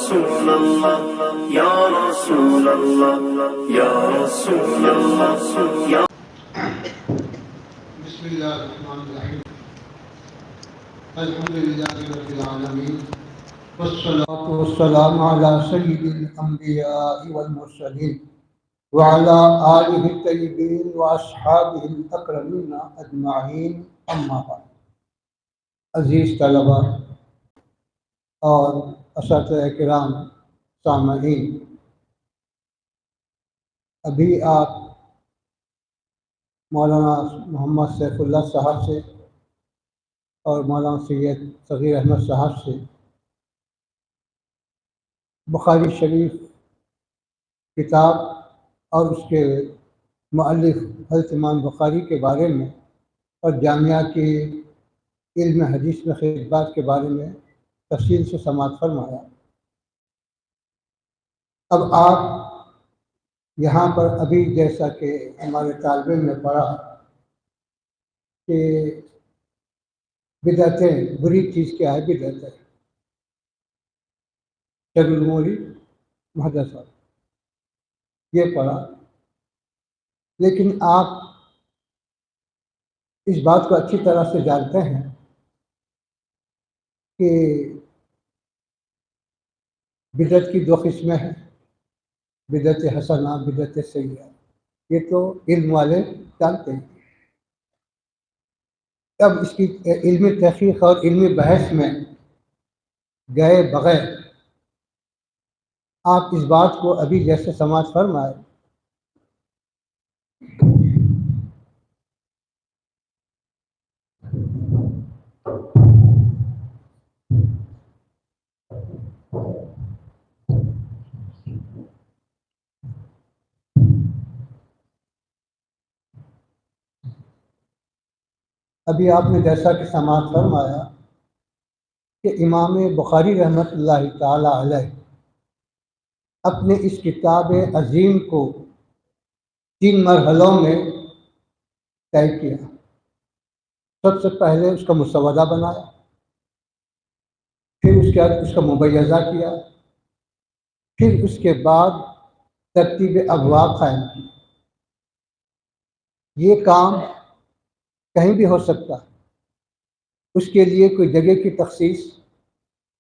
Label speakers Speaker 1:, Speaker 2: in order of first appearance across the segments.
Speaker 1: رسول اللہ یا رسول اللہ یا رسول اللہ یا
Speaker 2: بسم اللہ الرحمن الرحیم الحمد للہ رب العالمین والصلاة والسلام علی سید الانبیاء والمرسلین وعلی آلہ الطیبین واصحابہ الاکرمین اجمعین اما بعد۔ عزیز طلبہ اور اساتذہ کرام سامعین، ابھی آپ مولانا محمد سیف اللہ صاحب سے اور مولانا سید صغیر احمد صاحب سے بخاری شریف کتاب اور اس کے مؤلف حضرت امام بخاری کے بارے میں اور جامعہ کے علم حدیث میں خدمات کے بارے میں تفصیل سے سماعت فرمایا۔ اب آپ یہاں پر ابھی جیسا کہ ہمارے طالب علم نے پڑھا کہ بدعتیں بری چیز کیا ہے، بدعت ہے شر الامور محدثہ، یہ پڑھا، لیکن آپ اس بات کو اچھی طرح سے جانتے ہیں کہ بدعت کی دو قسمیں ہیں، بدعت حسنہ، بدعت سیئہ، یہ تو علم والے جانتے ہیں۔ اب اس کی علمی تحقیق اور علمی بحث میں گئے بغیر آپ اس بات کو ابھی جیسے سماعت فرمائے ابھی آپ نے جیسا کہ سماعت فرمایا کہ امام بخاری رحمۃ اللہ تعالی علیہ اپنے اس کتاب عظیم کو 3 مرحلوں میں طے کیا۔ سب سے پہلے اس کا مسودہ بنایا، پھر اس کے بعد اس کا مبیضہ کیا، پھر اس کے بعد ترتیب ابواب قائم کی۔ یہ کام کہیں بھی ہو سکتا، اس کے لیے کوئی جگہ کی تخصیص،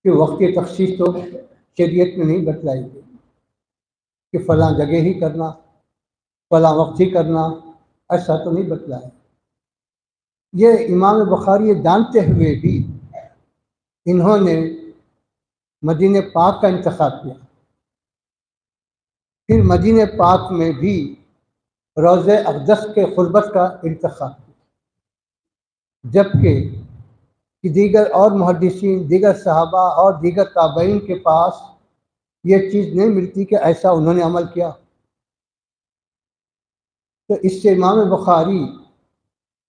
Speaker 2: کہ وقت کی تخصیص تو شریعت میں نہیں بتلائی گئی کہ فلاں جگہ ہی کرنا، فلاں وقت ہی کرنا، ایسا تو نہیں بتلایا۔ یہ امام بخاری یہ جانتے ہوئے بھی انہوں نے مدینہ پاک کا انتخاب کیا، پھر مدینہ پاک میں بھی روضہ اقدس کے قربت کا انتخاب کیا، جبکہ دیگر اور محدثین، دیگر صحابہ اور دیگر تابعین کے پاس یہ چیز نہیں ملتی کہ ایسا انہوں نے عمل کیا۔ تو اس سے امام بخاری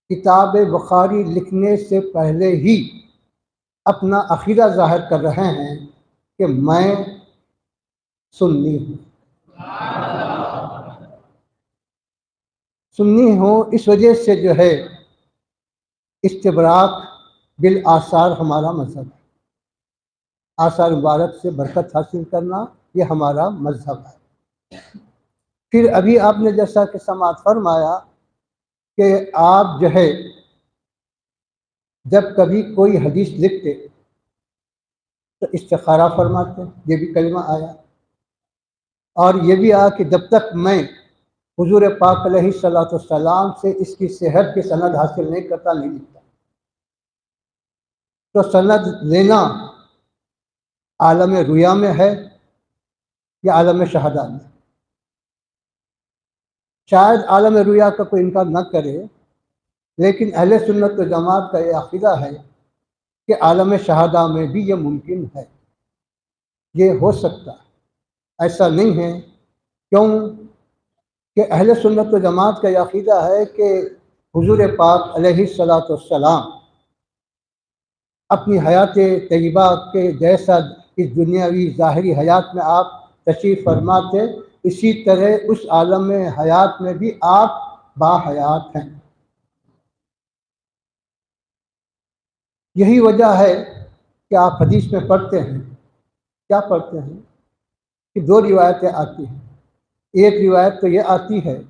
Speaker 2: کتاب بخاری لکھنے سے پہلے ہی اپنا عقیدہ ظاہر کر رہے ہیں کہ میں سنی ہوں، سنی ہوں۔ اس وجہ سے جو ہے استبراق بالآثار ہمارا مذہب ہے، آثار مبارک سے برکت حاصل کرنا یہ ہمارا مذہب ہے۔ پھر ابھی آپ نے جیسا کہ سماعت فرمایا کہ آپ جو ہے جب کبھی کوئی حدیث لکھتے تو استخارہ فرماتے، یہ بھی کلمہ آیا، اور یہ بھی آیا کہ جب تک میں حضور پاک علیہ الصلوۃ والسلام سے اس کی صحت کی سند حاصل نہیں کرتا نہیں لکھتا۔ تو سند لینا عالم رؤیا میں ہے یا عالم شہادہ میں؟ شاید عالم رؤیا کا کوئی انکار نہ کرے، لیکن اہل سنت و جماعت کا یہ عقیدہ ہے کہ عالم شہادہ میں بھی یہ ممکن ہے، یہ ہو سکتا ہے، ایسا نہیں ہے۔ کیوں کہ اہل سنت و جماعت کا یہ عقیدہ ہے کہ حضور پاک علیہ الصلوۃ والسلام اپنی حیات طیبہ کے جیسا اس دنیاوی ظاہری حیات میں آپ تشریف فرما تھے، اسی طرح اس عالم حیات میں بھی آپ باحیات ہیں۔ یہی وجہ ہے کہ آپ حدیث میں پڑھتے ہیں، کیا پڑھتے ہیں کہ دو روایتیں آتی ہیں. ایک روایت تو یہ آتی ہے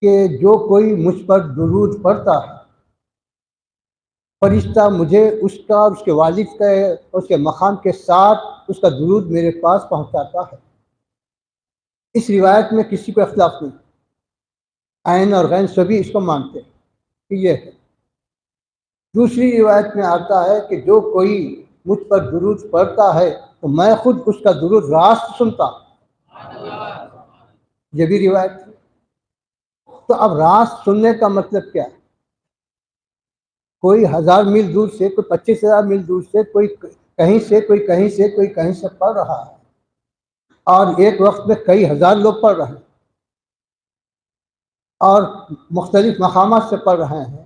Speaker 2: کہ جو کوئی مجھ پر درود پڑھتا ہے فرشتہ مجھے اس کا اور اس کے والد کا اور اس کے مقام کے ساتھ اس کا درود میرے پاس پہنچاتا ہے. اس روایت میں کسی کو اختلاف نہیں. عین اور غین سبھی اس کو مانتے ہیں کہ یہ ہے. دوسری روایت میں آتا ہے کہ جو کوئی مجھ پر درود پڑھتا ہے تو میں خود اس کا درود راست سنتا ہوں. یہ بھی روایت ہے. تو اب راست سننے کا مطلب کیا ہے؟ کوئی 1000 میل دور سے، کوئی 25,000 میل دور سے، کوئی کہیں سے، کوئی کہیں سے، کوئی کہیں سے پڑھ رہا ہے اور ایک وقت میں کئی ہزار لوگ پڑھ رہے ہیں اور مختلف مقامات سے پڑھ رہے ہیں.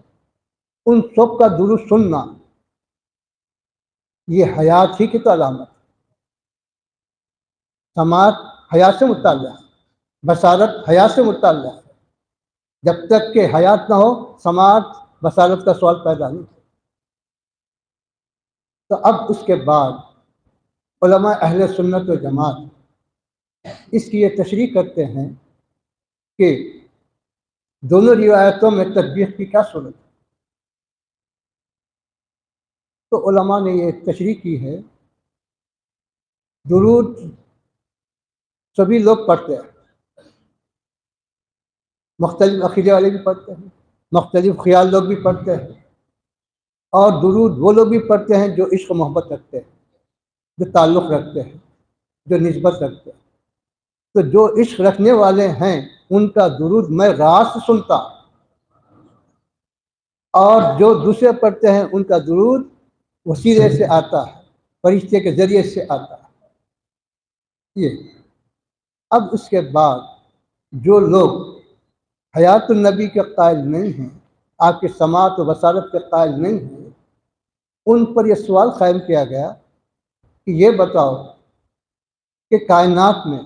Speaker 2: ان سب کا درود سننا یہ حیات ہی کی تو علامت. سماعت حیات سے متعلق ہے، بصارت حیات سے متعلق ہے. جب تک کہ حیات نہ ہو سماعت بصارت کا سوال پیدا نہیں. تو اب اس کے بعد علماء اہل سنت و جماعت اس کی یہ تشریح کرتے ہیں کہ دونوں روایتوں میں تطبیق کی کیا صورت ہے. تو علماء نے یہ تشریح کی ہے درود سبھی لوگ پڑھتے ہیں، مختلف عقیدے والے بھی پڑھتے ہیں، مختلف خیال لوگ بھی پڑھتے ہیں، اور درود وہ لوگ بھی پڑھتے ہیں جو عشق و محبت رکھتے ہیں، جو تعلق رکھتے ہیں، جو نسبت رکھتے ہیں. تو جو عشق رکھنے والے ہیں ان کا درود میں راست سنتا، اور جو دوسرے پڑھتے ہیں ان کا درود وسیلے سے آتا ہے، فرشتے کے ذریعے سے آتا ہے. یہ اب اس کے بعد جو لوگ حیات النبی کے قائل نہیں ہیں، آپ کے سماعت و بصارت کے قائل نہیں ہیں، ان پر یہ سوال قائم کیا گیا کہ یہ بتاؤ کہ کائنات میں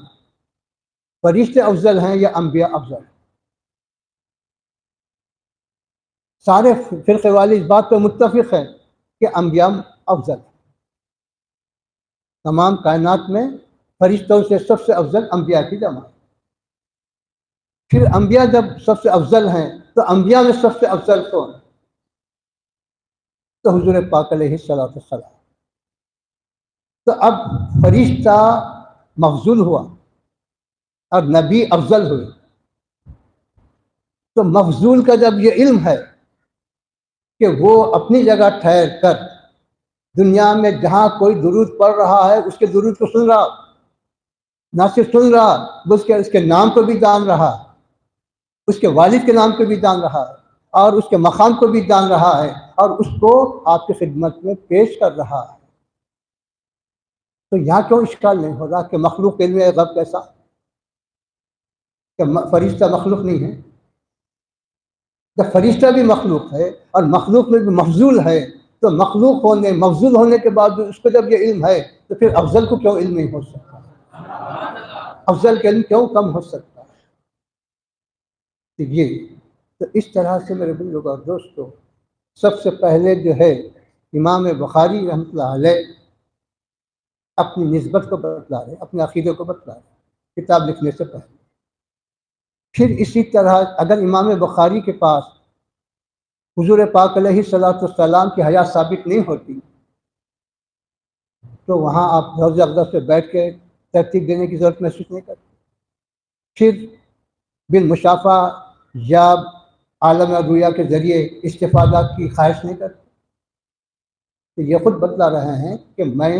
Speaker 2: فرشتے افضل ہیں یا انبیاء افضل ہیں؟ سارے فرقے والے اس بات پہ متفق ہیں کہ انبیاء افضل ہیں. تمام کائنات میں فرشتوں سے سب سے افضل انبیاء کی جماعت. پھر انبیاء جب سب سے افضل ہیں تو انبیاء میں سب سے افضل کون؟ تو حضور پاک علیہ الصلوۃ والسلام. تو اب فرشتہ مفضول ہوا اور نبی افضل ہوئے. تو مفضول کا جب یہ علم ہے کہ وہ اپنی جگہ ٹھہر کر دنیا میں جہاں کوئی درود پڑھ رہا ہے اس کے درود کو سن رہا، نہ صرف سن رہا بلکہ اس کے نام کو بھی جان رہا، اس کے والد کے نام کو بھی جان رہا ہے، اور اس کے مقام کو بھی جان رہا ہے، اور اس کو آپ کی خدمت میں پیش کر رہا ہے. تو یہاں کیوں اشکال نہیں ہو رہا کہ مخلوق علم غیب کیسا؟ کہ فرشتہ مخلوق نہیں ہے؟ جب فرشتہ بھی مخلوق ہے اور مخلوق میں بھی مفضول ہے تو مخلوق ہونے مفضول ہونے کے بعد اس کو جب یہ علم ہے تو پھر افضل کو کیوں علم نہیں ہو سکتا؟ افضل کا علم کیوں کم ہو سکتا ہے؟ یہ تو اس طرح سے میرے بزرگوں اور دوستوں، سب سے پہلے جو ہے امام بخاری رحمۃ اللہ علیہ اپنی نسبت کو بتلا رہے، اپنے عقیدے کو بتلا رہے کتاب لکھنے سے پہلے. پھر اسی طرح اگر امام بخاری کے پاس حضور پاک علیہ الصلوۃ والسلام کی حیات ثابت نہیں ہوتی تو وہاں آپ روضہ اقدس پہ بیٹھ کے ترتیب دینے کی ضرورت محسوس نہیں کرتے. پھر بالمشافہ یا عالم رویا کے ذریعے استفادہ کی خواہش نہیں کرتے. تو یہ خود بتلا رہے ہیں کہ میں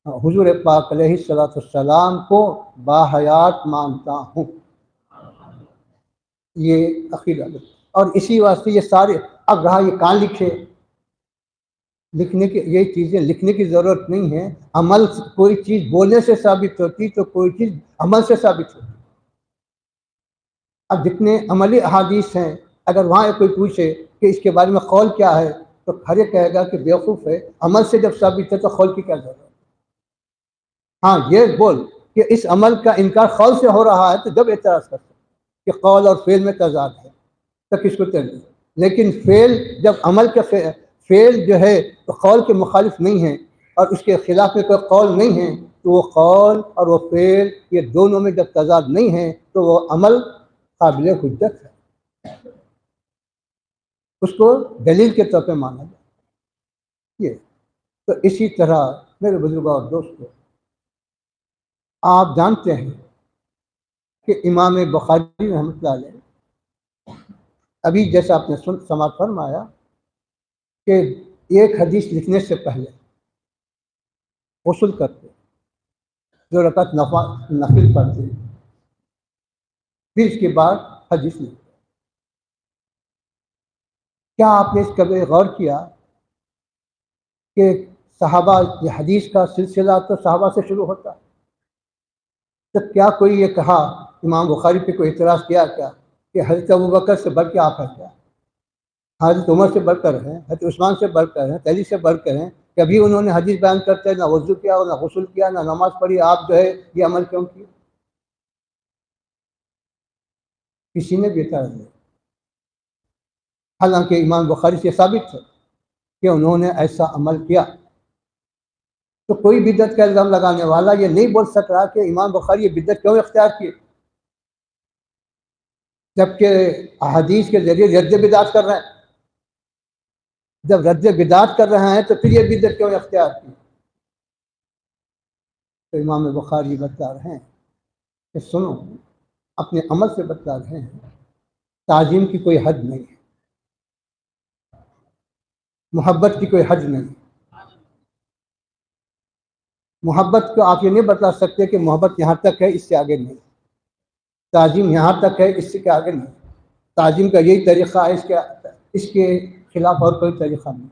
Speaker 2: حضور پاک علیہ الصلوۃ والسلام کو باحیات مانتا ہوں. یہ عقیدہ. اور اسی واسطے یہ سارے اب رہا یہ کہاں لکھے، لکھنے کی یہ چیزیں لکھنے کی ضرورت نہیں ہے. عمل کوئی چیز بولنے سے ثابت ہوتی تو کوئی چیز عمل سے ثابت ہوتی. اب جتنے عملی احادیث ہیں اگر وہاں کوئی پوچھے کہ اس کے بارے میں قول کیا ہے تو ہر ایک کہے گا کہ بیوقوف ہے، عمل سے جب ثابت ہے تو قول کی کیا ضرورت ہے؟ ہاں یہ بول کہ اس عمل کا انکار قول سے ہو رہا ہے تو جب اعتراض کرتے کہ قول اور فعل میں تضاد ہے تو کس کو ترجیح؟ لیکن فعل جب عمل کا فعل جو ہے تو قول کے مخالف نہیں ہے اور اس کے خلاف میں کوئی قول نہیں ہے تو وہ قول اور وہ فعل یہ دونوں میں جب تضاد نہیں ہے تو وہ عمل قابل حجت ہے، اس کو دلیل کے طور پہ مانا جائے۔ یہ تو اسی طرح میرے بزرگوں اور دوستوں، آپ جانتے ہیں کہ امام بخاری رحمۃ اللہ علیہ ابھی جیسا آپ نے سماعت فرمایا کہ ایک حدیث لکھنے سے پہلے غسل کرتے، جو رکعت نفل پڑھتے، پھر اس کے بعد حدیث لکھتے۔ کیا آپ نے اس کبھی غور کیا کہ صحابہ یہ حدیث کا سلسلہ تو صحابہ سے شروع ہوتا ہے، تو کیا کوئی یہ کہا امام بخاری پہ کوئی اعتراض کیا کیا کہ حضرت ابوبکر سے بڑھ کے آپ ہیں کیا، حضرت عمر سے بڑھ کر ہیں، حضرت عثمان سے بڑھ کر ہیں، علی سے بڑھ کر ہیں، کبھی انہوں نے حدیث بیان کرتے نہ وضو کیا نہ غسل کیا نہ نماز پڑھی، آپ جو ہے یہ عمل کیوں کیا؟ کسی نے بھی اعتراض نہیں، حالانکہ امام بخاری سے ثابت ہے کہ انہوں نے ایسا عمل کیا۔ تو کوئی بدعت کا الزام لگانے والا یہ نہیں بول سک رہا کہ امام بخاری یہ بدعت کیوں اختیار کی، جبکہ احادیث کے ذریعے رد بدعت کر رہے ہیں۔ جب رد بدعت کر رہے ہیں تو پھر یہ بدعت کیوں اختیار کی؟ تو امام بخاری بتا رہے ہیں کہ سنو، اپنے عمل سے بتا رہے ہیں تعظیم کی کوئی حد نہیں ہے، محبت کی کوئی حد نہیں۔ محبت کو آپ یہ نہیں بتا سکتے کہ محبت یہاں تک ہے، اس سے آگے نہیں، تعظیم یہاں تک ہے، اس سے کے آگے نہیں، تعظیم کا یہی طریقہ ہے، اس کے خلاف اور کوئی طریقہ نہیں۔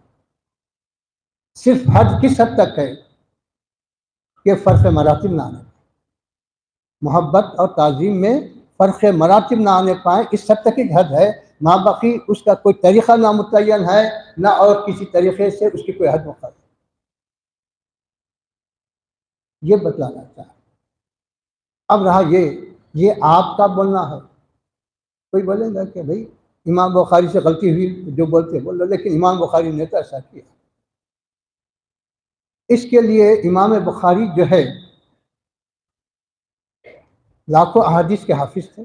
Speaker 2: صرف حد کس حد تک ہے کہ فرق مراتب نہ آنے، محبت اور تعظیم میں فرق مراتب نہ آنے پائیں، اس حد تک ایک حد ہے، ماں باقی اس کا کوئی طریقہ نہ متعین ہے، نہ اور کسی طریقے سے اس کی کوئی حد مقرر، یہ بتلانا چاہتا ہے۔ اب رہا یہ آپ کا بولنا ہے، کوئی بولے گا کہ بھائی امام بخاری سے غلطی ہوئی، جو بولتے بول رہے، لیکن امام بخاری نے تو ایسا کیا۔ اس کے لیے امام بخاری جو ہے لاکھوں احادیث کے حافظ تھے،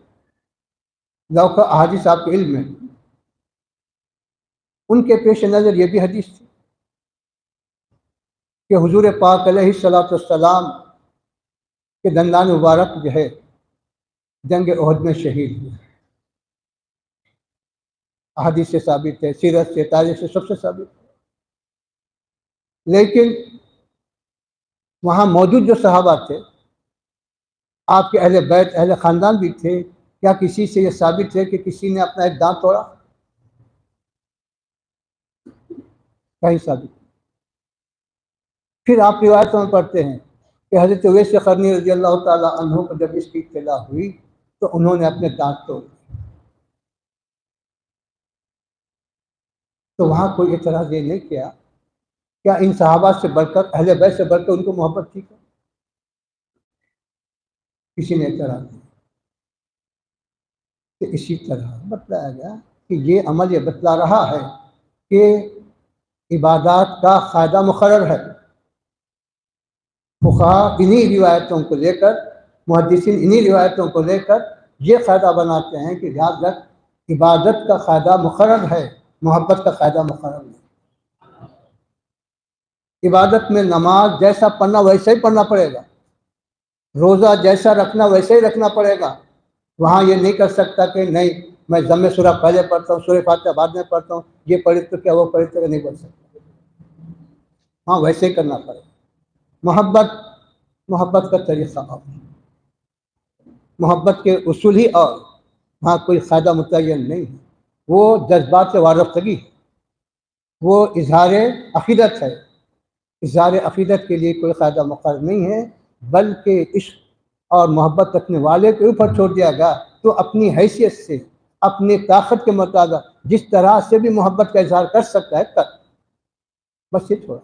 Speaker 2: لاکھوں احادیث آپ کے علم میں، ان کے پیش نظر یہ بھی حدیث تھی کہ حضور پاک علیہ الصلوۃ والسلام کے دندان مبارک جو ہے جنگ احد میں شہید ہوئے، احادیث سے ثابت ہے، سیرت سے، تاریخ سے، سب سے ثابت ہے۔ لیکن وہاں موجود جو صحابہ تھے، آپ کے اہل بیت، اہل خاندان بھی تھے، کیا کسی سے یہ ثابت ہے کہ کسی نے اپنا ایک دانت توڑا؟ کہیں ثابت۔ پھر آپ روایتوں میں پڑھتے ہیں کہ حضرت اویس قرنی رضی اللہ تعالیٰ عنہ کو جب اس کی اطلاع ہوئی تو انہوں نے اپنے دانت توڑ دیے۔ تو وہاں کوئی اعتراض یہ نہیں کیا، کیا ان صحابہ سے بڑھ کر، اہل بیت سے بڑھ کر ان کو محبت تھی؟ کسی نے اعتراض نہیں۔ تو اسی طرح بتلایا گیا کہ یہ عمل یہ بتلا رہا ہے کہ عبادات کا قاعدہ مقرر ہے، فقہا انہی روایتوں کو لے کر، محدثین انہی روایتوں کو لے کر یہ قاعدہ بناتے ہیں کہ یاد رکھ، عبادت کا قاعدہ مقرر ہے، محبت کا قاعدہ مقرر نہیں۔ عبادت میں نماز جیسا پڑھنا ویسے ہی پڑھنا پڑے گا، روزہ جیسا رکھنا ویسے ہی رکھنا پڑے گا۔ وہاں یہ نہیں کر سکتا کہ نہیں میں ضم سورہ پہلے پڑھتا ہوں، سورہ فاتحہ بعد میں پڑھتا ہوں، یہ پڑھی تو کیا وہ پڑھی تو نہیں پڑھ سکتا۔ ہاں ویسے ہی کرنا پڑے گا۔ محبت کا طریقہ اور، محبت کے اصول ہی اور، وہاں کوئی قاعدہ متعین نہیں ہے، وہ جذبات سے وابستگی ہے، وہ اظہار عقیدت ہے۔ اظہار عقیدت کے لیے کوئی قاعدہ مقرر نہیں ہے، بلکہ عشق اور محبت رکھنے والے کے اوپر چھوڑ دیا گیا، تو اپنی حیثیت سے، اپنی طاقت کے مطابق جس طرح سے بھی محبت کا اظہار کر سکتا ہے کر، بس یہ چھوڑا۔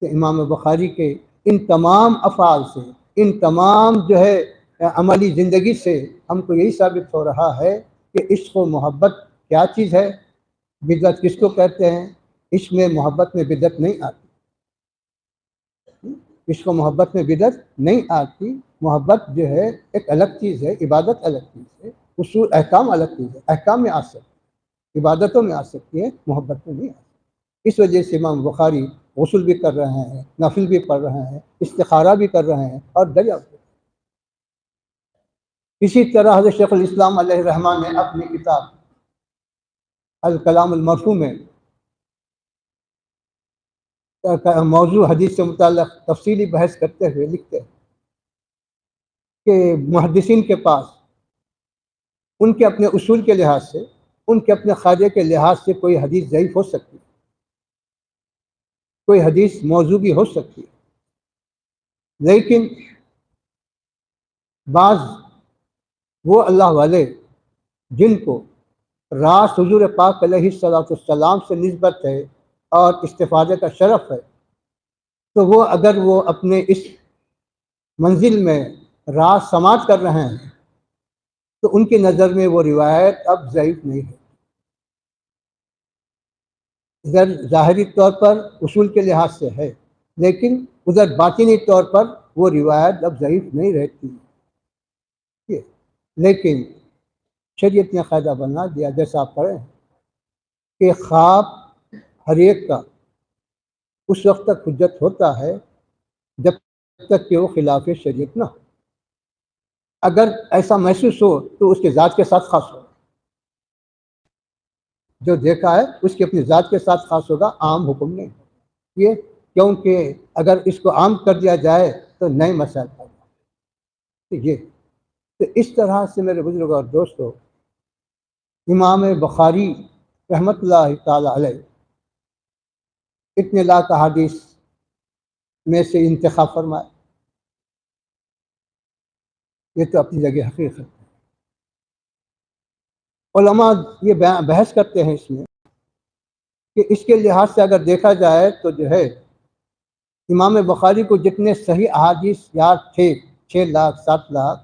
Speaker 2: کہ امام بخاری کے ان تمام افعال سے، ان تمام جو ہے عملی زندگی سے ہم کو یہی ثابت ہو رہا ہے کہ عشق و محبت کیا چیز ہے، بدعت کس کو کہتے ہیں، عشق میں، محبت میں بدعت نہیں آتی۔ عشق و محبت میں بدعت نہیں آتی. محبت جو ہے ایک الگ چیز ہے، عبادت الگ چیز ہے، اصول احکام الگ چیز ہے. احکام میں آ سکتی، عبادتوں میں آ سکتی ہے، محبت میں نہیں آ سکتی. اس وجہ سے امام بخاری غسل بھی کر رہے ہیں، نفل بھی پڑھ رہے ہیں، استخارہ بھی کر رہے ہیں اور دریا بھی. اسی طرح حضرت شیخ الاسلام علیہ الرحمٰن نے اپنی کتاب الکلام المرفوع میں موضوع حدیث سے متعلق تفصیلی بحث کرتے ہوئے لکھتے ہیں کہ محدثین کے پاس ان کے اپنے اصول کے لحاظ سے، ان کے اپنے خواجے کے لحاظ سے کوئی حدیث ضعیف ہو سکتی، کوئی حدیث موضوع بھی ہو سکتی، لیکن بعض وہ اللہ والے جن کو راست حضور پاک علیہ السلام سے نسبت ہے اور استفادے کا شرف ہے، تو وہ اپنے اس منزل میں راز سماعت کر رہے ہیں تو ان کی نظر میں وہ روایت اب ضعیف نہیں ہے. ادھر ظاہری طور پر اصول کے لحاظ سے ہے، لیکن ادھر باطنی طور پر وہ روایت اب ضعیف نہیں رہتی. لیکن شریعت نے قاعدہ بنا دیا، جیسا آپ پڑھیں، کہ خواب ہر ایک کا اس وقت تک حجت ہوتا ہے جب تک کہ وہ خلاف شریعت نہ ہو. اگر ایسا محسوس ہو تو اس کے ذات کے ساتھ خاص ہوگا، جو دیکھا ہے اس کی اپنی ذات کے ساتھ خاص ہوگا، عام حکم نہیں. یہ کیونکہ اگر اس کو عام کر دیا جائے تو نئے مسائل پیدا. یہ تو اس طرح سے میرے بزرگوں اور دوستوں، امام بخاری رحمۃ اللہ تعالی علیہ اتنے لاکھ احادیث میں سے انتخاب فرمائے. یہ تو اپنی جگہ حقیقت ہے. علماء یہ بحث کرتے ہیں اس میں کہ اس کے لحاظ سے اگر دیکھا جائے تو جو ہے امام بخاری کو جتنے صحیح احادیث یاد تھے 6 لاکھ 7 لاکھ،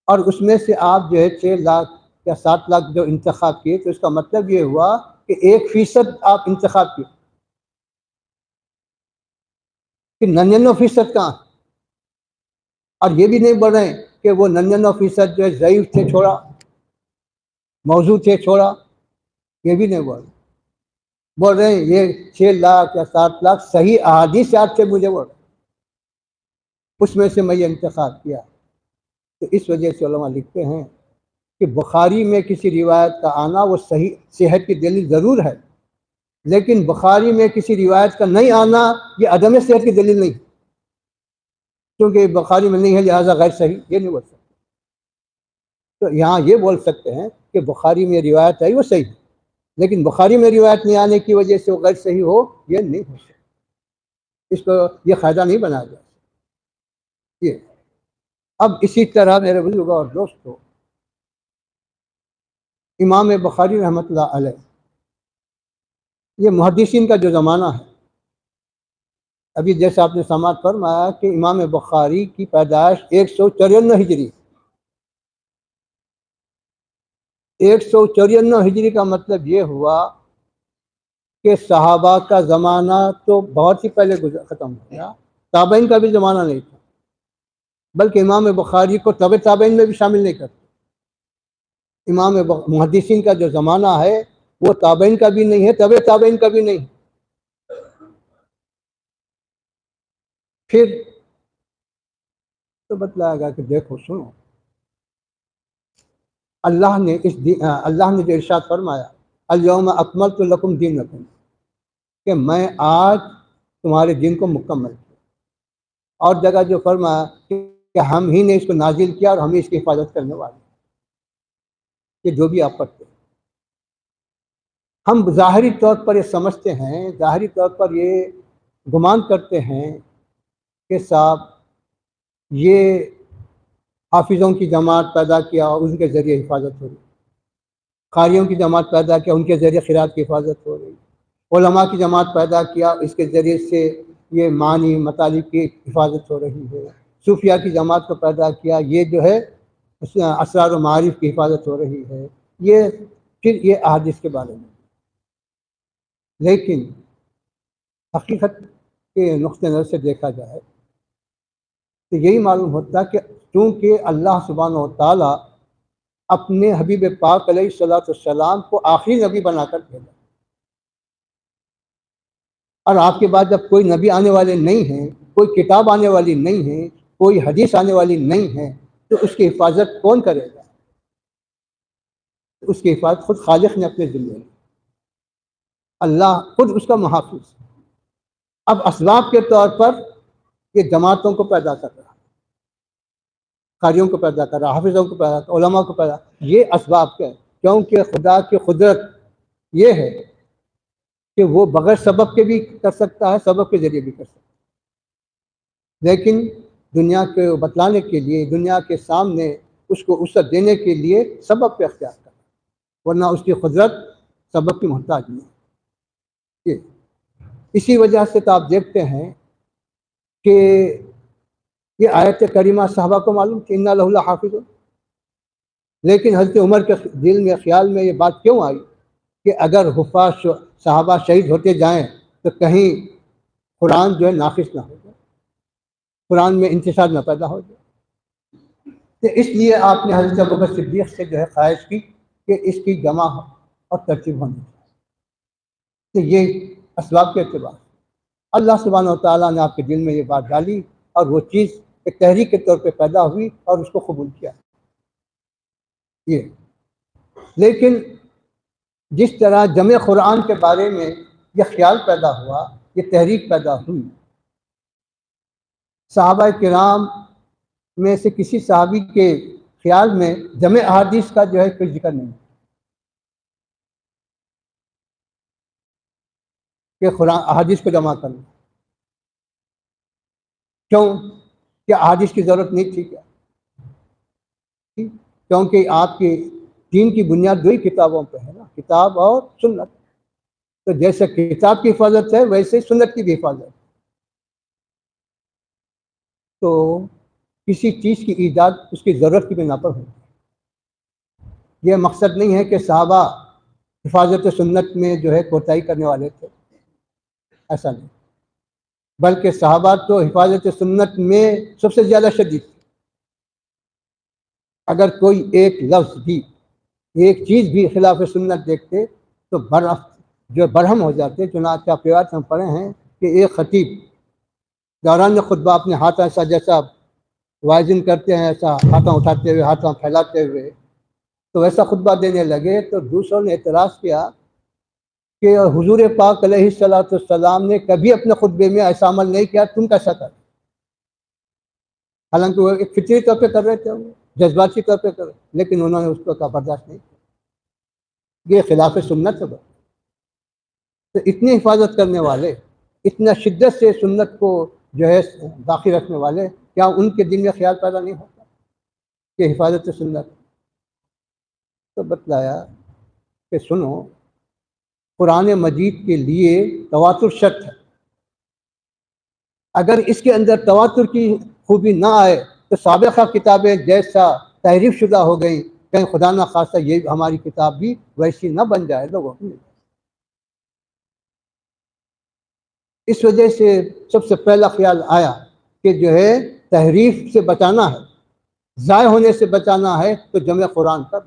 Speaker 2: اور اس میں سے آپ جو ہے 6 لاکھ یا 7 لاکھ جو انتخاب کیے، تو اس کا مطلب یہ ہوا کہ 1% آپ انتخاب کیے کہ 99% کہاں. اور یہ بھی نہیں بول رہے کہ وہ 99% جو ہے ضعیف تھے چھوڑا، موضوع تھے چھوڑا، یہ بھی نہیں بول رہے ہیں یہ 6 لاکھ یا 7 لاکھ صحیح احادیث یاد تھے مجھے، وہ اس میں سے میں یہ انتخاب کیا. تو اس وجہ سے علماء لکھتے ہیں کہ بخاری میں کسی روایت کا آنا وہ صحیح صحت کی دلیل ضرور ہے، لیکن بخاری میں کسی روایت کا نہیں آنا یہ عدم صحت کی دلیل نہیں، کیونکہ بخاری میں نہیں ہے لہٰذا غیر صحیح یہ نہیں بول سکتے. تو یہاں یہ بول سکتے ہیں کہ بخاری میں روایت ہے وہ صحیح ہے، لیکن بخاری میں روایت نہیں آنے کی وجہ سے وہ غیر صحیح ہو یہ نہیں ہو سکتا. اس کو یہ فائدہ نہیں بنا جا سکتا. یہ اب اسی طرح میرے بزرگوں اور دوستوں، امام بخاری رحمۃ اللہ علیہ، یہ محدثین کا جو زمانہ ہے، ابھی جیسے آپ نے سماعت فرمایا کہ امام بخاری کی پیدائش 154 ہجری، 154 ہجری کا مطلب یہ ہوا کہ صحابہ کا زمانہ تو بہت ہی پہلے ختم ہو گیا، تابعین کا بھی زمانہ نہیں تھا، بلکہ امام بخاری کو تابعین میں بھی شامل نہیں کرتے. امام محدثین کا جو زمانہ ہے وہ تابعین کا بھی نہیں ہے، تابعین کا بھی نہیں. پھر تو بتلایا گا کہ دیکھو سنو، اللہ نے جو ارشاد فرمایا الیوم اکملت لکم دینکم، کہ میں آج تمہارے دین کو مکمل کیا. اور جگہ جو فرمایا کہ ہم ہی نے اس کو نازل کیا اور ہم ہی اس کی حفاظت کرنے والے. کہ جو بھی آپ پڑھتے ہیں، ہم ظاہری طور پر یہ سمجھتے ہیں، ظاہری طور پر یہ گمان کرتے ہیں کہ صاحب یہ حافظوں کی جماعت پیدا کیا اور ان کے ذریعے حفاظت ہو رہی، قاریوں کی جماعت پیدا کیا ان کے ذریعے قرات کی حفاظت ہو رہی، علماء کی جماعت پیدا کیا اس کے ذریعے سے یہ معنی مطالب کی حفاظت ہو رہی ہے، صوفیہ کی جماعت کو پیدا کیا یہ جو ہے اسرار و معارف کی حفاظت ہو رہی ہے. یہ پھر یہ احادیث کے بارے میں، لیکن حقیقت کے نقطۂ نظر سے دیکھا جائے تو یہی معلوم ہوتا کہ چونکہ اللہ سبحانہ و تعالیٰ اپنے حبیب پاک علیہ الصلوۃ والسلام کو آخری نبی بنا کر بھیجا، اور آپ کے بعد جب کوئی نبی آنے والے نہیں ہیں، کوئی کتاب آنے والی نہیں ہے، کوئی حدیث آنے والی نہیں ہے، تو اس کی حفاظت کون کرے گا؟ اس کی حفاظت خود خالق نے اپنے ذمہ لی، اللہ خود اس کا محافظ۔ اب اسباب کے طور پر یہ جماعتوں کو پیدا کر رہا، قاریوں کو پیدا کر رہا، حافظوں کو پیدا کر رہا، علماء کو پیدا، یہ اسباب کے، کیونکہ خدا کی قدرت یہ ہے کہ وہ بغیر سبب کے بھی کر سکتا ہے، سبب کے ذریعے بھی کر سکتا ہے، لیکن دنیا کو بتلانے کے لیے، دنیا کے سامنے اس کو وسعت دینے کے لیے سبب پہ اختیار کرنا، ورنہ اس کی قدرت سبب کی محتاج نہیں ہے۔ اسی وجہ سے تو آپ دیکھتے ہیں کہ یہ آیت کریمہ صحابہ کو معلوم کہ انا لہ لحافظ، لیکن حضرت عمر کے دل میں خیال میں یہ بات کیوں آئی کہ اگر حفاظ صحابہ شہید ہوتے جائیں تو کہیں قرآن جو ہے ناقص نہ ہو جائے، قرآن میں انتشار نہ پیدا ہو جائے، تو اس لیے آپ نے حضرت ابوبکر صدیق سے جو ہے خواہش کی کہ اس کی جمع اور ترتیب ہونی چاہیے۔ تو یہ اسباب کے اعتبار اللہ سبحانہ و تعالیٰ نے آپ کے دل میں یہ بات ڈالی، اور وہ چیز ایک تحریک کے طور پہ پیدا ہوئی اور اس کو قبول کیا۔ یہ لیکن جس طرح جمع قرآن کے بارے میں یہ خیال پیدا ہوا، یہ تحریک پیدا ہوئی، صحابہ کرام میں سے کسی صحابی کے خیال میں جمع احادیث کا جو ہے کوئی ذکر نہیں کہ قرآن احادیث کو جمع کرنا، کیوں؟ کیا احادیث کی ضرورت نہیں تھی کیا؟ کیونکہ آپ کی دین کی بنیاد دو ہی کتابوں پہ ہے نا، کتاب اور سنت، تو جیسے کتاب کی حفاظت ہے ویسے سنت کی بھی حفاظت۔ تو کسی چیز کی ایجاد اس کی ضرورت کی بنا پر ہوتی، یہ مقصد نہیں ہے کہ صحابہ حفاظت سنت میں جو ہے کوتاہی کرنے والے تھے، ایسا نہیں، بلکہ صحابہ تو حفاظت سنت میں سب سے زیادہ شدید تھے۔ اگر کوئی ایک لفظ بھی، ایک چیز بھی خلاف سنت دیکھتے تو جو برہم ہو جاتے۔ چنانچہ روایت ہم پڑھے ہیں کہ ایک خطیب دوران خطبہ اپنے ہاتھ ایسا جیسا وائزن کرتے ہیں، ایسا ہاتھوں اٹھاتے ہوئے، ہاتھوں پھیلاتے ہوئے، تو ایسا خطبہ دینے لگے تو دوسروں نے اعتراض کیا کہ حضور پاک علیہ الصلوۃ والسلام نے کبھی اپنے خطبے میں ایسا عمل نہیں کیا، تم کیسا کر؟ حالانکہ وہ ایک فطری طور پہ کر رہے تھے، جذباتی طور پہ کر رہے، لیکن انہوں نے اس کو برداشت نہیں کیا، یہ خلاف سنت ہے۔ تو اتنی حفاظت کرنے والے، اتنا شدت سے سنت کو جو ہے باقی رکھنے والے، کیا ان کے دل میں خیال پیدا نہیں ہوتا کہ حفاظت سنت؟ تو بتلایا کہ سنو، قرآن مجید کے لیے تواتر شرط ہے، اگر اس کے اندر تواتر کی خوبی نہ آئے تو سابقہ کتابیں جیسا تحریف شدہ ہو گئیں، کہیں خدا نہ خواستہ یہ ہماری کتاب بھی ویسی نہ بن جائے لوگوں کی۔ اس وجہ سے سب سے پہلا خیال آیا کہ جو ہے تحریف سے بچانا ہے، ضائع ہونے سے بچانا ہے، تو جمع قرآن کر،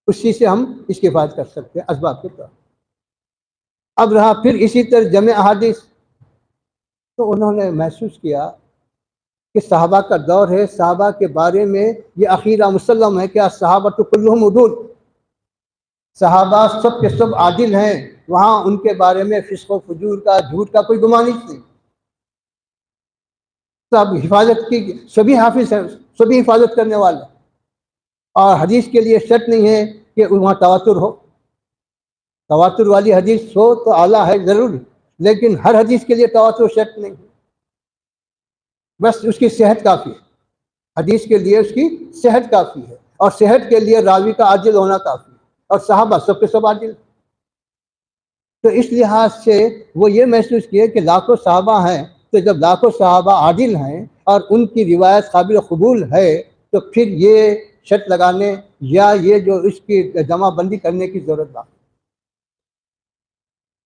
Speaker 2: اسی سے ہم اس کی حفاظت کر سکتے ہیں اسباب کے طور۔ اب رہا پھر اسی طرح جمع احادیث، تو انہوں نے محسوس کیا کہ صحابہ کا دور ہے، صحابہ کے بارے میں یہ عقیدہ مسلم ہے کہ صحابہ کلہم عدول، صحابہ سب کے سب عادل ہیں، وہاں ان کے بارے میں فسق و فجور کا، جھوٹ کا کوئی گمان نہیں۔ سب حفاظت کی، سبھی حافظ ہیں، سبھی حفاظت کرنے والے، اور حدیث کے لیے شرط نہیں ہے کہ وہاں تواتر ہو، تواتر والی حدیث ہو تو اعلیٰ ہے ضرور، لیکن ہر حدیث کے لیے تواتر شرط نہیں ہے، بس اس کی صحت کافی ہے، حدیث کے لیے اس کی صحت کافی ہے، اور صحت کے لیے راوی کا عادل ہونا کافی ہے، اور صحابہ سب کے سب عادل۔ تو اس لحاظ سے وہ یہ محسوس کیے کہ لاکھوں صحابہ ہیں، تو جب لاکھوں صحابہ عادل ہیں اور ان کی روایت قابل قبول ہے، تو پھر یہ شرط لگانے یا یہ جو اس کی جمع بندی کرنے کی ضرورت نہ،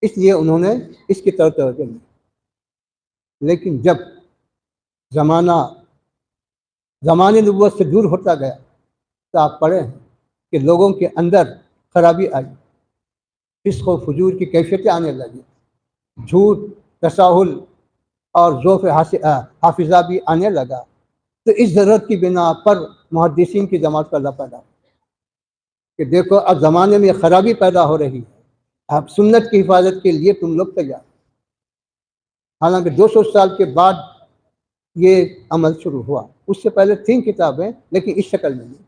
Speaker 2: اس لیے انہوں نے اس کی طرف توجہ دی۔ لیکن جب زمانے نبوت سے دور ہوتا گیا تو آپ پڑھیں کہ لوگوں کے اندر خرابی آئی، فسق و فجور کی کیفیتیں آنے لگی، جھوٹ، تساہل اور ذوف حافظہ بھی آنے لگا۔ تو اس ضرورت کی بنا پر محدثین کی جماعت کا اللہ پیدا کہ دیکھو اب زمانے میں خرابی پیدا ہو رہی ہے، اب سنت کی حفاظت کے لیے تم لوگ تیار۔ حالانکہ 200 سال کے بعد یہ عمل شروع ہوا، اس سے پہلے 3 کتابیں لیکن اس شکل میں نہیں۔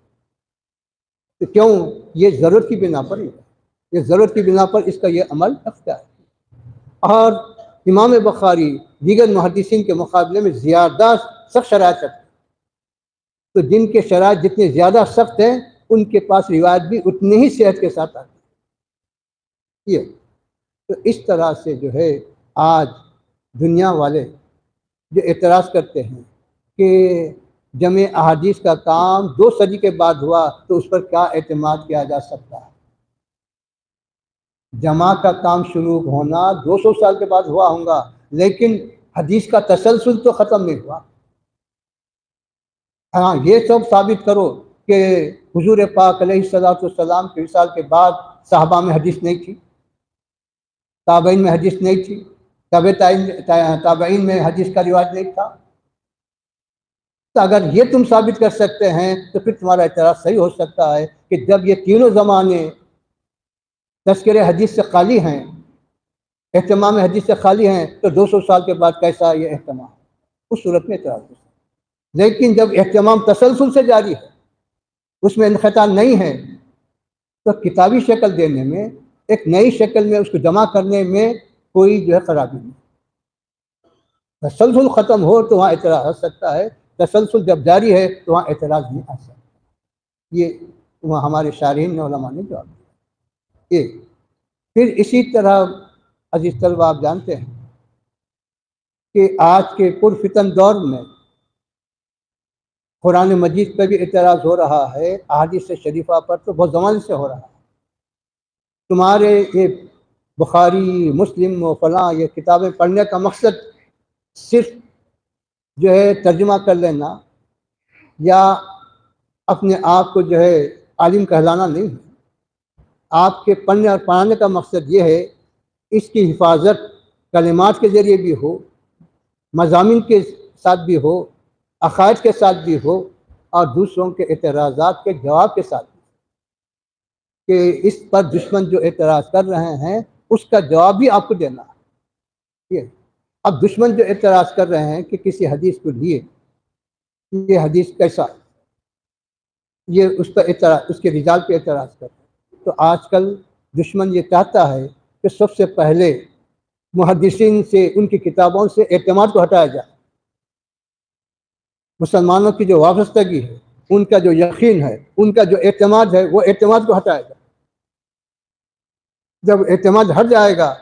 Speaker 2: تو کیوں؟ یہ ضرورت کی بنا پر ہی، یہ ضرورت کی بنا پر اس کا یہ عمل اختیار ہے۔ اور امام بخاری دیگر محدثین کے مقابلے میں زیادہ سخت شرائط رکھتے ہیں، تو جن کے شرائط جتنے زیادہ سخت ہیں ان کے پاس روایت بھی اتنی ہی صحت کے ساتھ آتی ہے۔ تو اس طرح سے جو ہے آج دنیا والے جو اعتراض کرتے ہیں کہ جمع احادیث کا کام 2 صدی کے بعد ہوا تو اس پر کیا اعتماد کیا جا سکتا ہے؟ جمع کا کام شروع ہونا 200 سال کے بعد ہوا ہوگا، لیکن حدیث کا تسلسل تو ختم نہیں ہوا۔ ہاں، یہ سب ثابت کرو کہ حضور پاک علیہ الصلوۃ والسلام کے وصال کے بعد صحابہ میں حدیث نہیں تھی، تابعین میں حدیث نہیں تھی، تابعین میں حدیث کا رواج نہیں تھا۔ تو اگر یہ تم ثابت کر سکتے ہیں تو پھر تمہارا اعتراض صحیح ہو سکتا ہے کہ جب یہ تینوں زمانے تذکرے حدیث سے خالی ہیں، اہتمام حدیث سے خالی ہیں، تو 200 سال کے بعد کیسا یہ اہتمام؟ اس صورت میں اعتراض ہو سکتا ہے۔ لیکن جب اہتمام تسلسل سے جاری ہے، اس میں انقطاع نہیں ہے، تو کتابی شکل دینے میں، ایک نئی شکل میں اس کو جمع کرنے میں کوئی جو ہے خرابی نہیں۔ تسلسل ختم ہو تو وہاں اعتراض ہو سکتا ہے، تسلسل جب جاری ہے تو وہاں اعتراض نہیں آ سکتا۔ یہ وہاں ہمارے شارحین نے، علماء نے جواب دیا۔ پھر اسی طرح عزیز طلبہ، آپ جانتے ہیں کہ آج کے پرفتن دور میں قرآن مجید پہ بھی اعتراض ہو رہا ہے، احادیث شریفہ پر تو بہت زمانے سے ہو رہا ہے۔ تمہارے یہ بخاری، مسلم و فلاں یہ کتابیں پڑھنے کا مقصد صرف جو ہے ترجمہ کر لینا یا اپنے آپ کو جو ہے عالم کہلانا نہیں ہے۔ آپ کے پڑھنے اور پڑھانے کا مقصد یہ ہے اس کی حفاظت کلمات کے ذریعے بھی ہو، مضامین کے ساتھ بھی ہو، عقائد کے ساتھ بھی ہو، اور دوسروں کے اعتراضات کے جواب کے ساتھ بھی، کہ اس پر دشمن جو اعتراض کر رہے ہیں اس کا جواب بھی آپ کو دینا ہے۔ اب دشمن جو اعتراض کر رہے ہیں کہ کسی حدیث کو لیے، یہ حدیث کیسا، یہ اس پر اعتراض، اس کے رجال پہ اعتراض کرتے ہیں۔ تو آج کل دشمن یہ چاہتا ہے کہ سب سے پہلے محدثین سے، ان کی کتابوں سے اعتماد کو ہٹایا جائے۔ مسلمانوں کی جو وابستگی ہے، ان کا جو یقین ہے، ان کا جو اعتماد ہے، وہ اعتماد کو ہٹایا جائے۔ جب اعتماد ہٹ جائے گا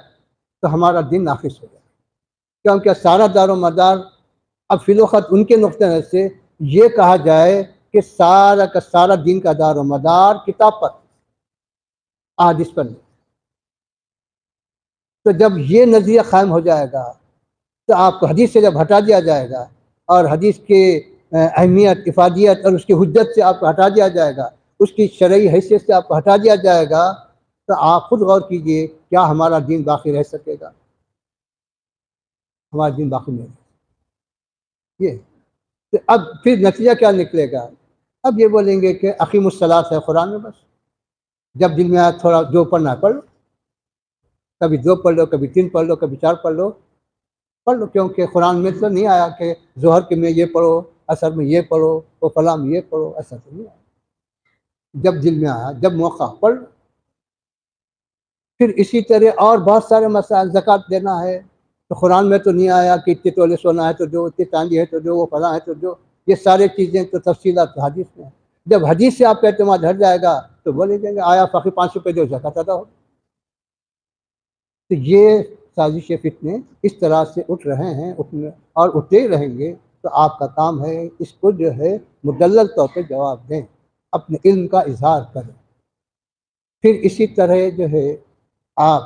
Speaker 2: تو ہمارا دین ناقص ہو جائے گا، کیونکہ سارا دار و مدار اب فی الوقت ان کے نقطۂ نظر سے یہ کہا جائے کہ سارا کا سارا دین کا دار و مدار کتاب پر، احادیث پر نہیں۔ تو جب یہ نظریہ قائم ہو جائے گا تو آپ کو حدیث سے جب ہٹا دیا جائے گا، اور حدیث کے اہمیت، افادیت اور اس کی حجت سے آپ کو ہٹا دیا جائے گا، اس کی شرعی حیثیت سے آپ کو ہٹا دیا جائے گا، تو آپ خود غور کیجئے کیا ہمارا دین باقی رہ سکے گا؟ ہمارا دین باقی نہیں رہے۔ یہ تو اب پھر نتیجہ کیا نکلے گا؟ اب یہ بولیں گے کہ اقیم الصلاۃ ہے قرآن میں، بس جب دل میں آیا تھوڑا جو پڑھنا ہے پڑھ لو، کبھی 2 پڑھ لو، کبھی 3 پڑھ لو، کبھی 4 پڑھ لو، کیونکہ قرآن میں تو نہیں آیا کہ ظہر کے میں یہ پڑھو، عصر میں یہ پڑھو، اور فلاں میں یہ پڑھو، ایسا تو نہیں آیا۔ جب دل میں آیا، جب موقع پڑھ لو۔ پھر اسی طرح اور بہت سارے مسائل، زکوٰۃ دینا ہے تو قرآن میں تو نہیں آیا کہ اتنے تولے سونا ہے تو جو، اتنی چاندی ہے تو جو، وہ فلاں ہے تو جو، یہ سارے چیزیں تو تفصیلات حدیث میں ہیں۔ جب حدیث سے آپ کا اعتماد ہٹ جائے گا تو بولے جائیں گے آیا فقیر 500 روپے جو زکوٰۃ ادا ہو۔ تو یہ سازش فتنے اس طرح سے اٹھ رہے ہیں، اور اٹھتے ہی رہیں گے۔ تو آپ کا کام ہے اس کو جو ہے مدلل طور پہ جواب دیں، اپنے علم کا اظہار کریں۔ پھر اسی طرح جو ہے آپ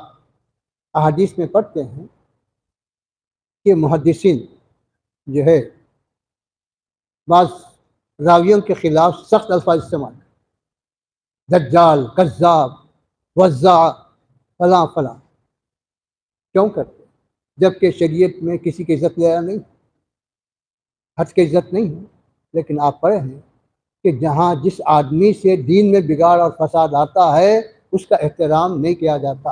Speaker 2: احادیث میں پڑھتے ہیں کہ محدثین جو ہے بعض راویوں کے خلاف سخت الفاظ استعمال، دجال، کذاب، وضاع، فلاں فلاں، کیوں کرتے؟ جبکہ شریعت میں کسی کی عزت لینا نہیں، حد کی عزت نہیں ہے. لیکن آپ پڑھے ہیں کہ جہاں جس آدمی سے دین میں بگاڑ اور فساد آتا ہے اس کا احترام نہیں کیا جاتا.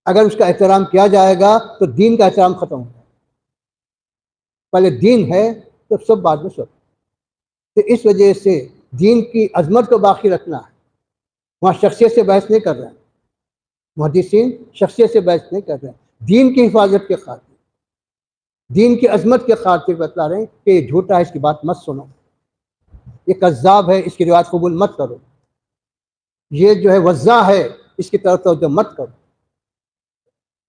Speaker 2: اگر اس کا احترام کیا جائے گا تو دین کا احترام ختم ہوگا. پہلے دین ہے تو سب بعد میں سب. تو اس وجہ سے دین کی عظمت کو باقی رکھنا ہے. وہاں شخصیت سے بحث نہیں کر رہے ہیں، محدثین شخصیت سے بحث نہیں کر رہے ہیں، دین کی حفاظت کے خاطر، دین کی عظمت کے خاطر بتلا رہے ہیں کہ یہ جھوٹا ہے، اس کی بات مت سنو، یہ کذاب ہے، اس کی روایت قبول مت کرو، یہ جو ہے وضاع ہے، اس کی طرف توجہ مت کرو.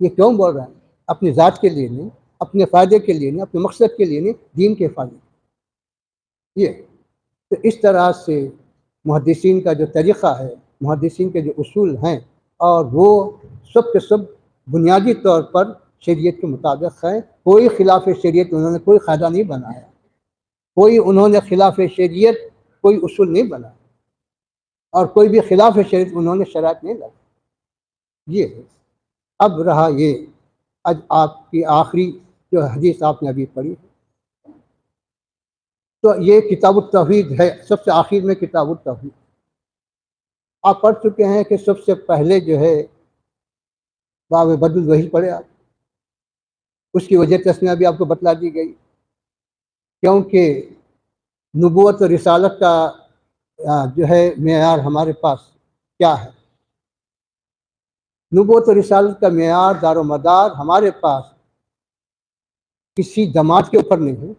Speaker 2: یہ کیوں بول رہے ہیں؟ اپنی ذات کے لیے نہیں، اپنے فائدے کے لیے نہیں، اپنے مقصد کے لیے نہیں، دین کے حفاظت. یہ تو اس طرح سے محدثین کا جو طریقہ ہے، محدثین کے جو اصول ہیں، اور وہ سب کے سب بنیادی طور پر شریعت کے مطابق ہیں. کوئی خلاف شریعت انہوں نے کوئی قاعدہ نہیں بنایا، کوئی انہوں نے خلاف شریعت کوئی اصول نہیں بنایا، اور کوئی بھی خلاف شریعت انہوں نے شرائط نہیں لگائی. یہ ہے. اب رہا یہ آج آپ کی آخری جو حدیث آپ نے ابھی پڑھی، تو یہ کتاب التوحید ہے، سب سے آخر میں کتاب التوحید. آپ پڑھ چکے ہیں کہ سب سے پہلے جو ہے باب بدء الوحی پڑھے آپ. اس کی وجہ تسمیہ بھی آپ کو بتلا دی گئی، کیونکہ نبوت و رسالت کا جو ہے معیار ہمارے پاس کیا ہے. نبوت و رسالت کا معیار دار و مدار ہمارے پاس کسی جماعت کے اوپر نہیں ہے،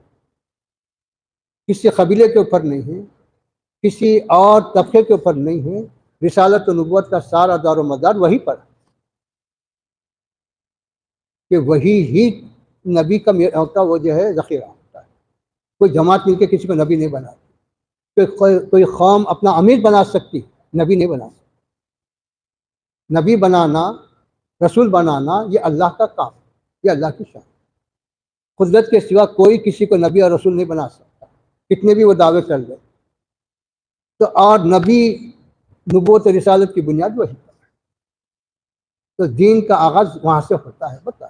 Speaker 2: کسی قبیلے کے اوپر نہیں ہے، کسی اور طبقے کے اوپر نہیں ہے. رسالت و نبوت کا سارا دار و مدار وہی پر ہے کہ وہی ہی نبی کا ہوتا، وہ جو ہے ذخیرہ ہوتا ہے. کوئی جماعت مل کے کسی کو نبی نہیں بناتی، کوئی قوم اپنا امیر بنا سکتی، نبی نہیں بنا سکتی. نبی بنانا، رسول بنانا، یہ اللہ کا کام، یہ اللہ کی شان. قدرت کے سوا کوئی کسی کو نبی اور رسول نہیں بنا سکتا، کتنے بھی وہ دعوے کر لے. تو اور نبی نبوت و رسالت کی بنیاد وہی ہے. تو دین کا آغاز وہاں سے ہوتا ہے. بتا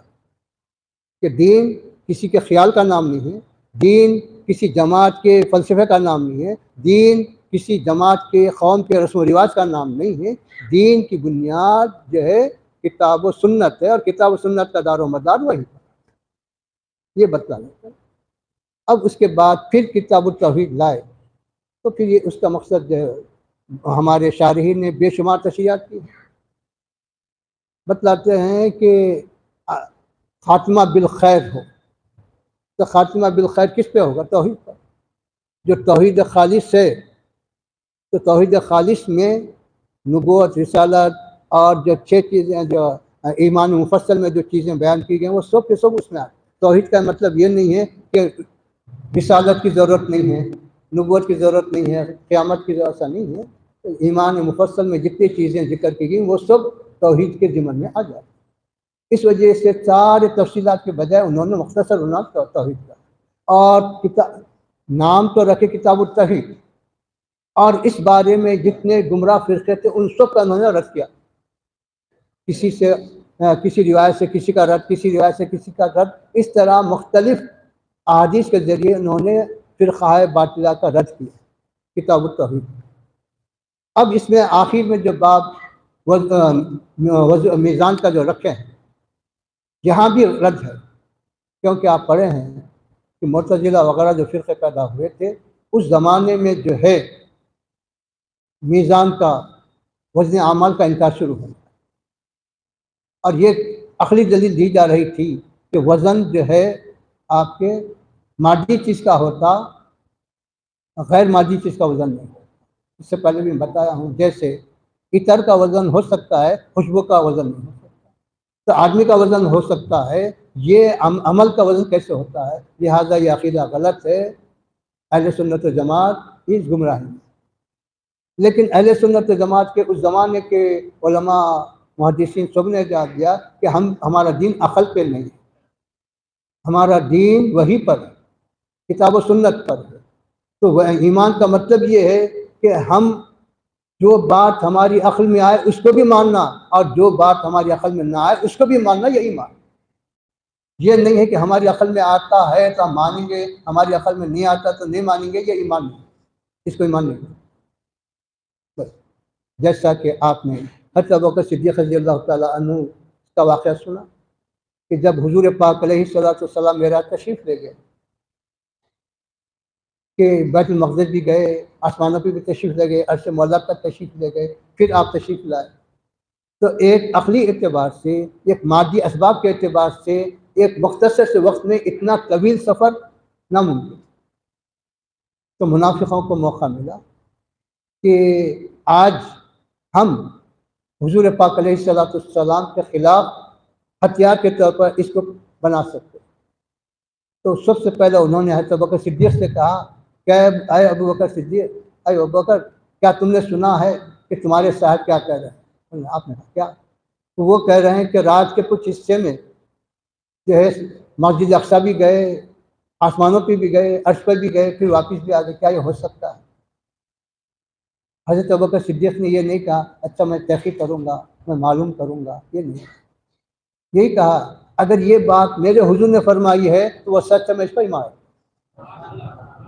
Speaker 2: کہ دین کسی کے خیال کا نام نہیں ہے، دین کسی جماعت کے فلسفے کا نام نہیں ہے، دین کسی جماعت کے قوم کے رسم و رواج کا نام نہیں ہے. دین کی بنیاد جو ہے کتاب و سنت ہے، اور کتاب و سنت کا دار و مدار وہی ہے. یہ بتلانا. اب اس کے بعد پھر کتاب التوحید لائے، تو پھر یہ اس کا مقصد جو ہے ہمارے شارحین نے بے شمار تشریحات کی. بتلاتے ہیں کہ خاتمہ بالخیر ہو. تو خاتمہ بالخیر کس پہ ہوگا؟ توحید پر. جو توحید خالص ہے، تو توحید خالص میں نبوت، رسالت اور جو 6 چیزیں جو ایمان مفصل میں جو چیزیں بیان کی گئی ہیں وہ سب کے سب اس میں آئے. توحید کا مطلب یہ نہیں ہے کہ رسالت کی ضرورت نہیں ہے، نبوت کی ضرورت نہیں ہے، قیامت کی ضرورت نہیں ہے. ایمان مفصل میں جتنی چیزیں ذکر کی گئیں وہ سب توحید کے ضمن میں آ جاتی. اس وجہ سے سارے تفصیلات کے بجائے انہوں نے مختصر عنوان توحید کا، اور نام تو رکھے کتاب التوحید، اور اس بارے میں جتنے گمراہ فرقے تھے ان سب کا انہوں نے رد کیا. کسی روایت سے کسی کا رد، کسی روایت سے کسی کا رد، اس طرح مختلف احادیث کے ذریعے انہوں نے فرقہ باطلہ کا رد کیا کتاب التوحید. اب اس میں آخر میں جو باب میزان کا جو رکھے ہیں، یہاں بھی رد ہے. کیونکہ آپ پڑھے ہیں کہ معتزلہ وغیرہ جو فرقے پیدا ہوئے تھے اس زمانے میں جو ہے میزان کا، وزن اعمال کا انکار شروع ہوا، اور یہ عقلی دلیل دی جا رہی تھی کہ وزن جو ہے آپ کے مادی چیز کا ہوتا، غیر مادی چیز کا وزن نہیں ہوتا. اس سے پہلے بھی بتایا ہوں، جیسے عطر کا وزن ہو سکتا ہے، خوشبو کا وزن نہیں ہو سکتا. تو آدمی کا وزن ہو سکتا ہے، یہ عمل کا وزن کیسے ہوتا ہے؟ لہٰذا یہ عقیدہ غلط ہے. اہل سنت و جماعت اس گمراہی. لیکن اہل سنت و جماعت کے اس زمانے کے علماء محدثین سب نے جواب دیا کہ ہمارا دین عقل پہ نہیں ہے، ہمارا دین وہی پر ہے. کتاب و سنت پر ہے۔ تو وہ ایمان کا مطلب یہ ہے کہ ہم جو بات ہماری عقل میں آئے اس کو بھی ماننا، اور جو بات ہماری عقل میں نہ آئے اس کو بھی ماننا، یہ ایمان۔ یہ نہیں ہے کہ ہماری عقل میں آتا ہے تو ہم مانیں گے، ہماری عقل میں نہیں آتا تو نہیں مانیں گے، یہ ایمان نہیں، اس کو ایمان نہیں۔ بس جیسا کہ آپ نے حضرت ابوبکر صدیق رضی اللہ تعالیٰ عنہ کا واقعہ سنا کہ جب حضور پاک علیہ الصلوۃ والسلام معراج تشریف لے گئے کہ بیت المقدس بھی گئے، آسمانوں پہ بھی تشریف لے گئے، عرش مولا پر تشریف لے گئے، پھر آپ تشریف لائے، تو ایک عقلی اعتبار سے، ایک مادی اسباب کے اعتبار سے ایک مختصر سے وقت میں اتنا طویل سفر ناممکن۔ تو منافقوں کو موقع ملا کہ آج ہم حضور پاک علیہ الصلوۃ والسلام کے خلاف ہتھیار کے طور پر اس کو بنا سکتے۔ تو سب سے پہلے انہوں نے حضرت ابوبکر صدیق سے کہا کہ اے ابوبکر صدیق، اے ابوبکر، کیا تم نے سنا ہے کہ تمہارے صاحب کیا کہہ رہے ہیں؟ آپ نے کہا کیا؟ تو وہ کہہ رہے ہیں کہ رات کے کچھ حصے میں جو ہے مسجد اقصیٰ بھی گئے، آسمانوں پہ بھی گئے، عرش پر بھی گئے، پھر واپس بھی آ گئے، کیا یہ ہو سکتا ہے؟ حضرت ابوبکر صدیق نے یہ نہیں کہا اچھا میں تحقیق کروں گا، میں معلوم کروں گا، یہ نہیں، یہی کہا اگر یہ بات میرے حضور نے فرمائی ہے تو وہ سچ ہے، میں اس پر ایمان رکھتا ہوں۔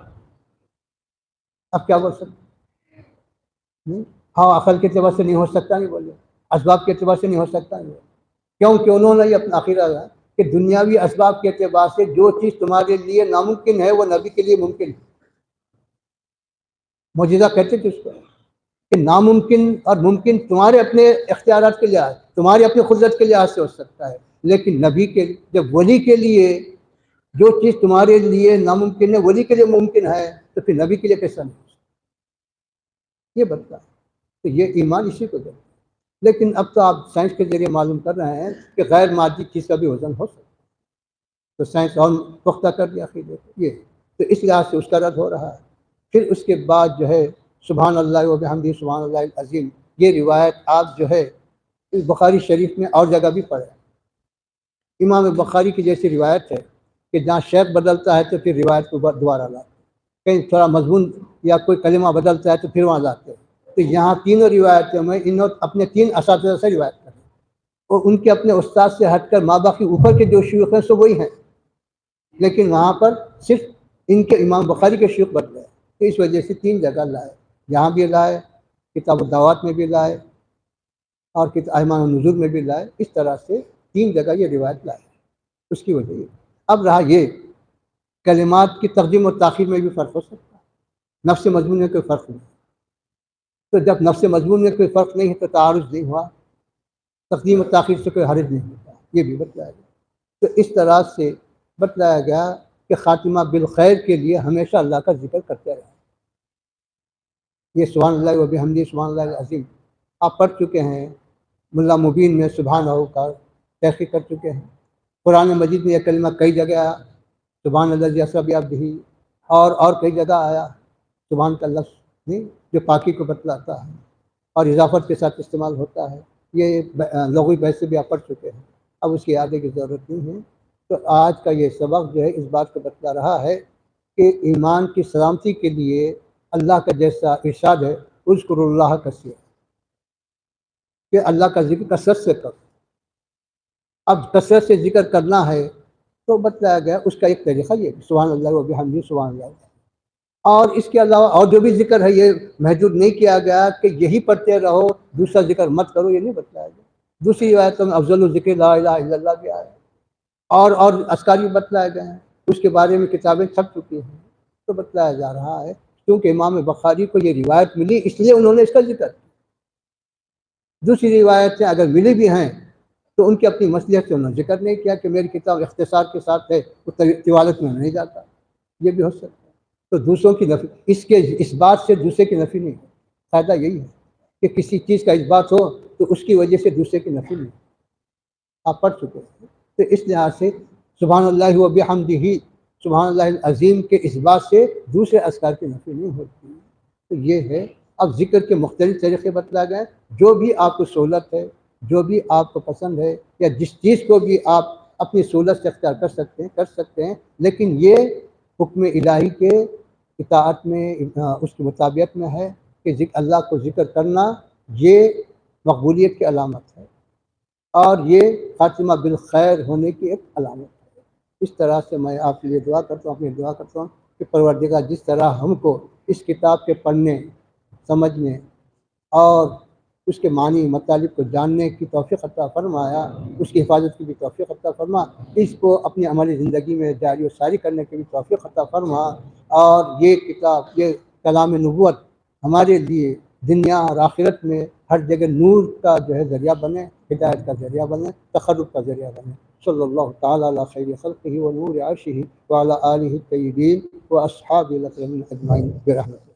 Speaker 2: اب کیا بول سکتے؟ ہاں عقل کے اعتبار سے نہیں ہو سکتا، نہیں بولے، اسباب کے اعتبار سے نہیں ہو سکتا، نہیں بولے، کیونکہ انہوں نے یہ اپنا عقیدہ ہے کہ دنیاوی اسباب کے اعتبار سے جو چیز تمہارے لیے ناممکن ہے وہ نبی کے لیے ممکن ہے۔ معجزہ کہتے تھے اس کو کہ ناممکن اور ممکن تمہارے اپنے اختیارات کے لحاظ، تمہاری اپنی قدرت کے لحاظ سے ہو سکتا ہے، لیکن نبی کے، جب ولی کے لیے جو چیز تمہارے لیے ناممکن ہے ولی کے لیے ممکن ہے تو پھر نبی کے لیے کیسا نہیں ہو سکتا؟ یہ بتتا ہے۔ تو یہ ایمان اسی کو دیتا ہے۔ لیکن اب تو آپ سائنس کے ذریعے معلوم کر رہے ہیں کہ غیر مادی چیز کا بھی وزن ہو سکتا ہے، تو سائنس اور پختہ کر دیا عقیدے کو، یہ تو اس لحاظ سے اس کا رد ہو رہا ہے۔ پھر اس کے بعد جو ہے سبحان اللہ و بحمدہ سبحان اللہ العظیم، یہ روایت آپ جو ہے اس بخاری شریف میں اور جگہ بھی پڑھیں۔ امام بخاری کی جیسی روایت ہے کہ جہاں شیخ بدلتا ہے تو پھر روایت کو دوبارہ لاتے، کہیں تھوڑا مضمون یا کوئی کلمہ بدلتا ہے تو پھر وہاں لاتے۔ تو یہاں تینوں روایتوں میں انہوں اپنے تین اساتذہ سے روایت کریں، اور ان کے اپنے استاد سے ہٹ کر ماں باپ کے اوپر کے جو شیوخ ہیں سو وہی ہیں، لیکن وہاں پر صرف ان کے امام بخاری کے شیوخ بدلے، تو اس وجہ سے تین جگہ لائے، یہاں بھی لائے، کتاب الدعوات میں بھی لائے، اور ایمان النزول میں بھی لائے، اس طرح سے تین جگہ یہ روایت لائے، اس کی وجہ یہ۔ اب رہا یہ کلمات کی تقدیم و تاخیر میں بھی فرق ہو سکتا ہے، نفس مضمون میں کوئی فرق نہیں، تو جب نفس مضمون میں کوئی فرق نہیں ہے تو تعارض نہیں ہوا، تقدیم و تاخیر سے کوئی حرج نہیں ہوتا، یہ بھی بتلایا گیا۔ تو اس طرح سے بتلایا گیا کہ خاتمہ بالخیر کے لیے ہمیشہ اللہ کا ذکر کرتے رہیں۔ یہ سبحان اللہ و بحمدہ سبحان اللہ العظیم آپ پڑھ چکے ہیں، ملا مبین میں سبحان اللہ کا تحقیق کر چکے ہیں، قرآن مجید میں یہ کلمہ کئی جگہ آیا، سبحان الذی اسری بعبدہ، اور کئی جگہ آیا سبحان کا لفظ نہیں جو پاکی کو بتلاتا ہے اور اضافت کے ساتھ استعمال ہوتا ہے، یہ لغوی بحث سے بھی آپ پڑھ چکے ہیں، اب اس کی آگے کی ضرورت نہیں ہے۔ تو آج کا یہ سبق جو ہے اس بات کو بتلا رہا ہے کہ ایمان کی سلامتی کے لیے اللہ کا جیسا ارشاد ہے اذکروا اللہ کثیرا، کہ اللہ کا ذکر کثرت سے کرو۔ اب کثرت سے ذکر کرنا ہے تو بتلایا گیا اس کا ایک طریقہ یہ سبحان اللہ و بحمدہ سبحان اللہ، اور اس کے علاوہ اور جو بھی ذکر ہے یہ محدود نہیں کیا گیا کہ یہی پڑھتے رہو دوسرا ذکر مت کرو، یہ نہیں بتلایا گیا۔ دوسری روایتوں میں افضل الذکر لا الہ الا اللہ بھی آیا، اور اذکار بھی بتلائے گئے ہیں، اس کے بارے میں کتابیں چھپ چکی ہیں، تو بتلایا جا رہا ہے کیونکہ امام بخاری کو یہ روایت ملی اس لیے انہوں نے اس کا ذکر کیا۔ دوسری روایتیں اگر ملی بھی ہیں تو ان کی اپنی مصلحت سے انہوں نے ذکر نہیں کیا کہ میری کتاب اختصار کے ساتھ ہے، وہ طوالت میں نہیں جاتا، یہ بھی ہو سکتا ہے۔ تو دوسروں کی نفی، اس بات سے دوسرے کی نفی نہیں، فائدہ یہی ہے کہ کسی چیز کا اس بات ہو تو اس کی وجہ سے دوسرے کی نفی نہیں، آپ پڑھ چکے ہیں۔ تو اس لحاظ سے سبحان اللہ و بحمدہ سبحان اللہ العظیم کے اس بات سے دوسرے اذکار کی نفی نہیں ہوتی۔ تو یہ ہے، اب ذکر کے مختلف طریقے بتلا گئے، جو بھی آپ کو سہولت ہے، جو بھی آپ کو پسند ہے، یا جس چیز کو بھی آپ اپنی سہولت سے اختیار کر سکتے ہیں، لیکن یہ حکم الہی کے اطاعت میں اس کی مطابقت میں ہے کہ اللہ کو ذکر کرنا یہ مقبولیت کی علامت ہے اور یہ خاتمہ بالخیر ہونے کی ایک علامت ہے۔ اس طرح سے میں آپ کے لیے دعا کرتا ہوں، اپنی دعا کرتا ہوں کہ پروردگار جس طرح ہم کو اس کتاب کے پڑھنے، سمجھنے اور اس کے معنی مطالب کو جاننے کی توفیق عطا فرمایا، اس کی حفاظت کی بھی توفیق عطا فرما، اس کو اپنی عملی زندگی میں جاری و ساری کرنے کی بھی توفیق عطا فرما، اور یہ کتاب، یہ کلام نبوت ہمارے لیے دنیا اور آخرت میں ہر جگہ نور کا جو ہے ذریعہ بنے، ہدایت کا ذریعہ بنے، تقرب کا ذریعہ بنے۔ صلی اللہ تعالیٰ علی خیر خلقہ و نور عرشہ وعلی آلہ الطیبین و اصحابہ الاکرمین اجمعین برحمتہ۔